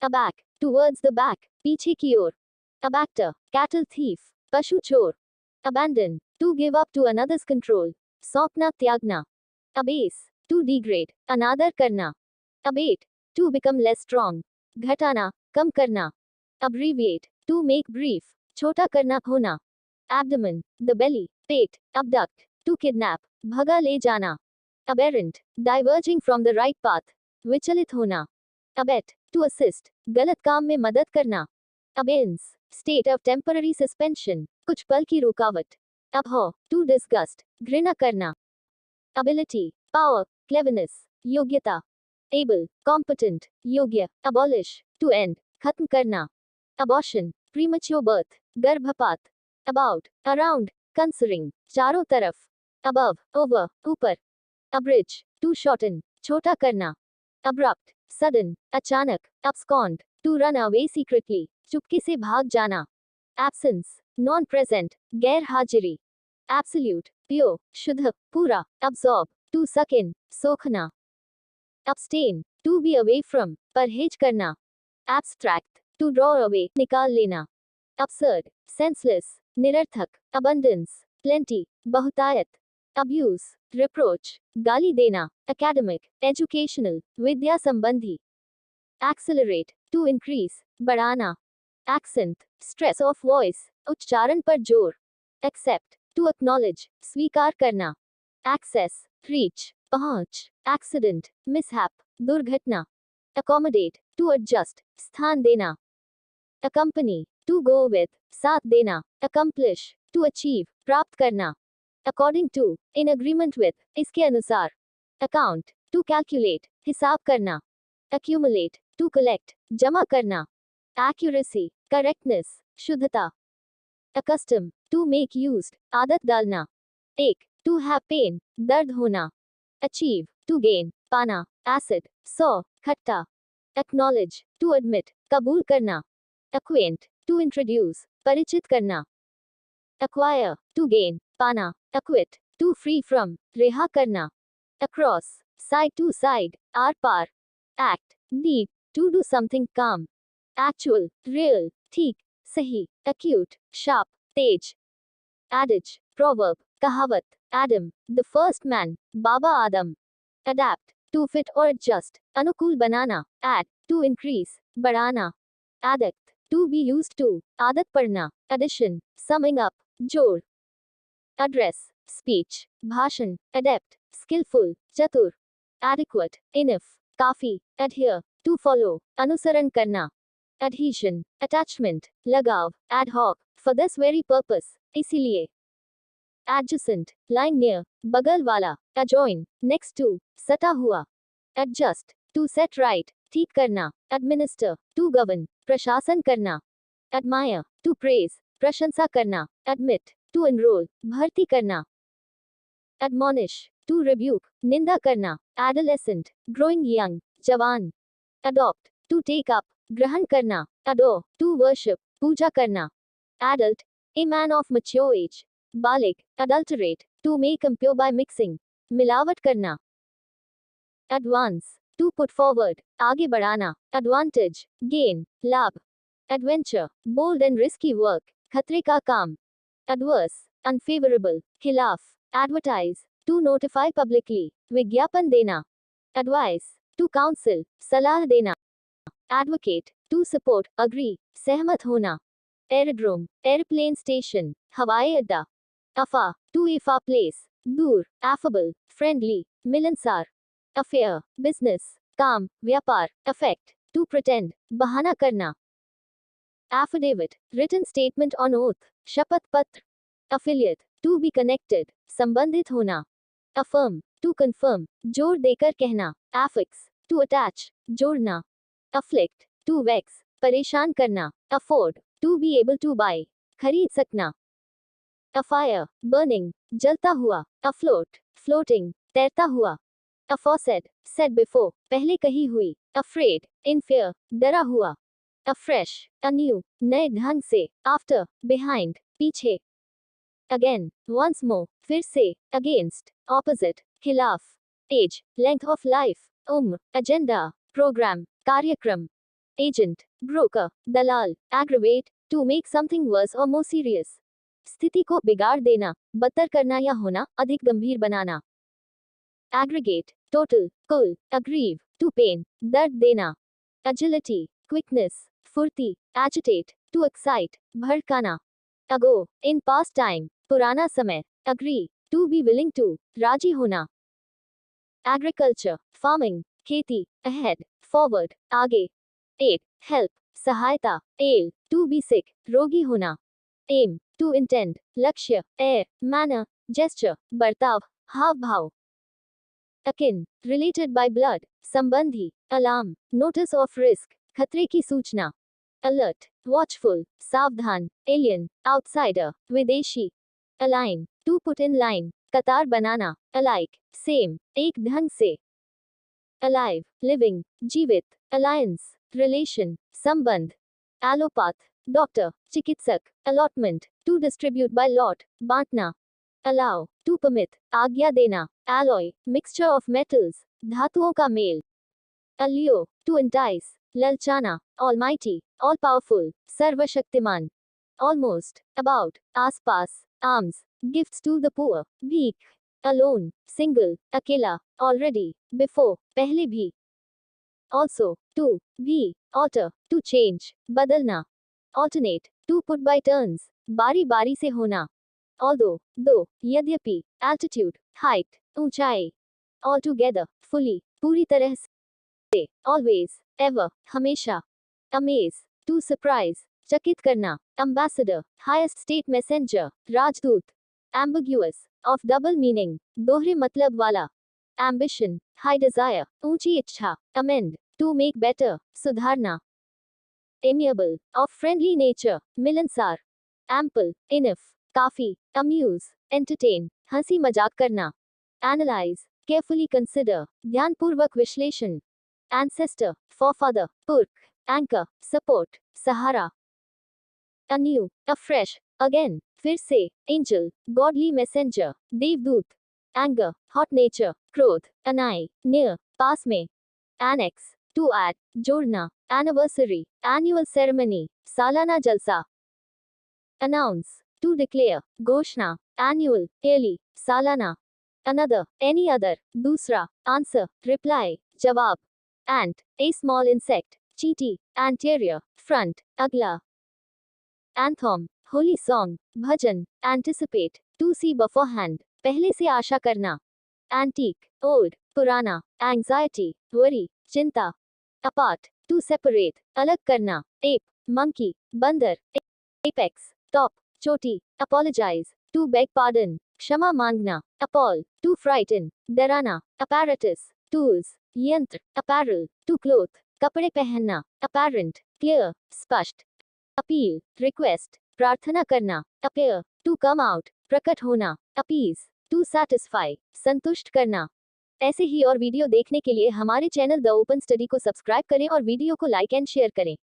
Aback, towards the back, पीछे की ओर. Abactor, cattle thief, पशु चोर. Abandon, to give up to another's control. सौंपना त्यागना. Abase, to degrade, अनादर करना. Abate, to become less strong. घटाना, कम करना. Abbreviate, to make brief, छोटा करना होना. Abdomen, the belly, pet. Abduct, to kidnap, भगा ले जाना. Aberrant, diverging from the right path, विचलित होना. Abet, to assist, गलत काम में मदद करना. Abeyance, state of temporary suspension, कुछ पल की रुकावट. Abhor, to disgust, घृणा करना. Ability, power, cleverness, योग्यता. Able, competent, योग्य. Abolish, to end, खत्म करना. Abortion, premature birth, गर्भपात. About, around, concerning, चारों तरफ. Above, over, ऊपर. Abridge, to shorten, छोटा करना. Abrupt, sudden, अचानक. Abscond, to run away secretly, चुपके से भाग जाना. Absence, non-present, गैर हाजिरी. Absolute, pure, शुद्ध, पूरा. Absorb, to suck in, सोखना. Abstain, to be away from, परहेज करना. Abstract, to draw away, निकाल लेना. Absurd, senseless, निरर्थक. Abundance, plenty, बहुतायत. Abuse, reproach, गाली देना. Academic, educational, विद्या संबंधी. Accelerate, to increase, बढ़ाना. Accent, stress of voice, उच्चारण पर जोर. Accept, to acknowledge, स्वीकार करना. Access, reach, पहुंच. Accident, mishap, दुर्घटना. Accommodate, to adjust, स्थान देना. Accompany, to go with, साथ देना. Accomplish, to achieve, प्राप्त करना. According to, in agreement with, इसके अनुसार. Account, to calculate, हिसाब करना. Accumulate, to collect, जमा करना. Accuracy, correctness, शुद्धता. Accustom, to make used, आदत डालना. Ache, to have pain, दर्द होना. Achieve, to gain, पाना. Acid, सौ, खट्टा. Acknowledge, to admit, कबूल करना. Acquaint, to introduce, परिचित करना. Acquire, to gain, पाना. Acquit, to free from, रिहा करना. Across, side to side, आर पार. Act, need, to do something calm. Actual, real, ठीक, सही. Acute, sharp, तेज. Adage, proverb, कहावत. Adam, the first man, Baba Adam. Adapt, to fit or adjust, अनुकूल बनाना. Add, to increase, बढ़ाना. Addict, to be used to, आदत पड़ना. Addition, summing up, जोड़. Address, speech, भाषण. Adept, skillful, चतुर. Adequate, enough, काफी. Adhere, to follow, अनुसरण करना. Adhesion, attachment, लगाव. Ad hoc, for this very purpose, इसीलिए. Adjacent, lying near, बगल वाला. Adjoin, next to, सटा हुआ. Adjust, to set right, ठीक करना. Administer, to govern, प्रशासन करना. Admire, to praise, प्रशंसा करना. Admit, to enroll, भर्ती करना. Admonish, to rebuke, निंदा करना. Adolescent, growing young, जवान. Adopt, to take up, ग्रहण करना. Adore, to worship, पूजा करना. Adult, a man of mature age. बालिग, adulterate, to make impure by mixing, मिलावट करना. Advance, to put forward, आगे बढ़ाना. Advantage, gain, लाभ. Adventure, bold and risky work, खतरे का काम. Adverse, unfavorable, खिलाफ. Advertise, to notify publicly, विज्ञापन देना. Advice, to counsel, सलाह देना. Advocate, to support, agree, सहमत होना. Aerodrome, airplane station, हवाई अड्डा. Afar, to a far place, दूर. Affable, friendly, मिलनसार. Affair, business, काम, व्यापार. Affect, to pretend, बहाना करना. Affidavit, written statement on oath, शपथ पत्र. Affiliate, to be connected, संबंधित होना. Affirm, to confirm, जोर देकर कहना. Affix, to attach, जोड़ना. Afflict, to vex, परेशान करना. Afford, to be able to buy, खरीद सकना. Afire, burning, जलता हुआ. Afloat, floating, तैरता हुआ. Aforesaid, said before, पहले कही हुई. Afraid, in fear, डरा हुआ. Afresh, anew, नए ढंग से. After, behind, पीछे. Again, once more, फिर से. Against, opposite, खिलाफ. Age, length of life. Agenda, program, कार्यक्रम. agent, broker, Dalal, aggravate, to make something worse or more serious. स्थिति को बिगाड़ देना, बदतर करना या होना अधिक गंभीर बनाना. Aggregate, total, कुल, aggrieve, to pain, दर्द देना. Agility, quickness, फुर्ती, agitate, to excite, भड़काना. Ago, in past time, पुराना समय. Agree, to be willing to, राजी होना. Agriculture, farming, खेती. Ahead, forward, आगे. Aid, help, सहायता. Ail, to be sick, रोगी होना. Aim, to intend, लक्ष्य. Air, manner, gesture, बर्ताव, हाव भाव. Akin, related by blood, संबंधी. Alarm, notice of risk, खतरे की सूचना. Alert, watchful, सावधान. Alien, outsider, विदेशी. Align, to put in line, कतार बनाना. Alike, same, एक ढंग से. Alive, living, जीवित. Alliance, relation, संबंध. Allopath, doctor, चिकित्सक. Allotment, to distribute by lot, बांटना. Allow, to permit, आज्ञा देना. Alloy, mixture of metals, धातुओं का मेल. Allure, to entice, ललचाना. Almighty, all powerful, सर्वशक्तिमान. Almost, about, आसपास. Alms, gifts to the poor. भीख. Alone, single, अकेला. Already, before, पहले भी. Also, to, भी. Alter, to change, बदलना. Alternate, to put by turns, बारी बारी से होना. Although, though, यद्यपि. Altitude, height, ऊंचाई. Altogether, fully, पूरी तरह से. Always, ever, हमेशा. Amaze, to surprise, चकित करना. Ambassador, highest state messenger, राजदूत. Ambiguous, of double meaning, दोहरे मतलब वाला. Ambition, high desire, ऊंची इच्छा. Amend, to make better, सुधारना. Amiable, of friendly nature, मिलनसार. Ample, enough, काफी. Amuse, entertain, हंसी मजाक करना. Analyze, carefully consider, ध्यानपूर्वक विश्लेषण. Ancestor, forefather, पुरख. Anchor, support, सहारा. Anew, afresh, again, फिर से. Angel, godly messenger, देवदूत. Anger, hot nature, क्रोध. Anigh, near, पास में. Annex, to add, जोड़ना. Anniversary, annual ceremony, सालाना जलसा. Announce, to declare, घोषणा. Annual, yearly, सालाना. Another, any other, दूसरा. Answer, reply, जवाब. Ant, a small insect. चींटी, anterior, front, अगला. Anthem, holy song, bhajan. Anticipate, to see beforehand, पहले से आशा करना. Antique, old, पुराना. Anxiety, worry, चिंता. Apart, to separate, अलग करना. Ape, monkey, बंदर. Apex, top, चोटी. Apologize, to beg pardon, क्षमा मांगना. Appall, to frighten, डराना. Apparatus, tools, यंत्र. Apparel, to cloth, कपड़े पहनना. Apparent, clear, स्पष्ट. Appeal, request, प्रार्थना करना. Appear, to come out, प्रकट होना. Appease, to satisfy, संतुष्ट करना. ऐसे ही और वीडियो देखने के लिए हमारे चैनल द ओपन स्टडी को सब्सक्राइब करें और वीडियो को लाइक एंड शेयर करें.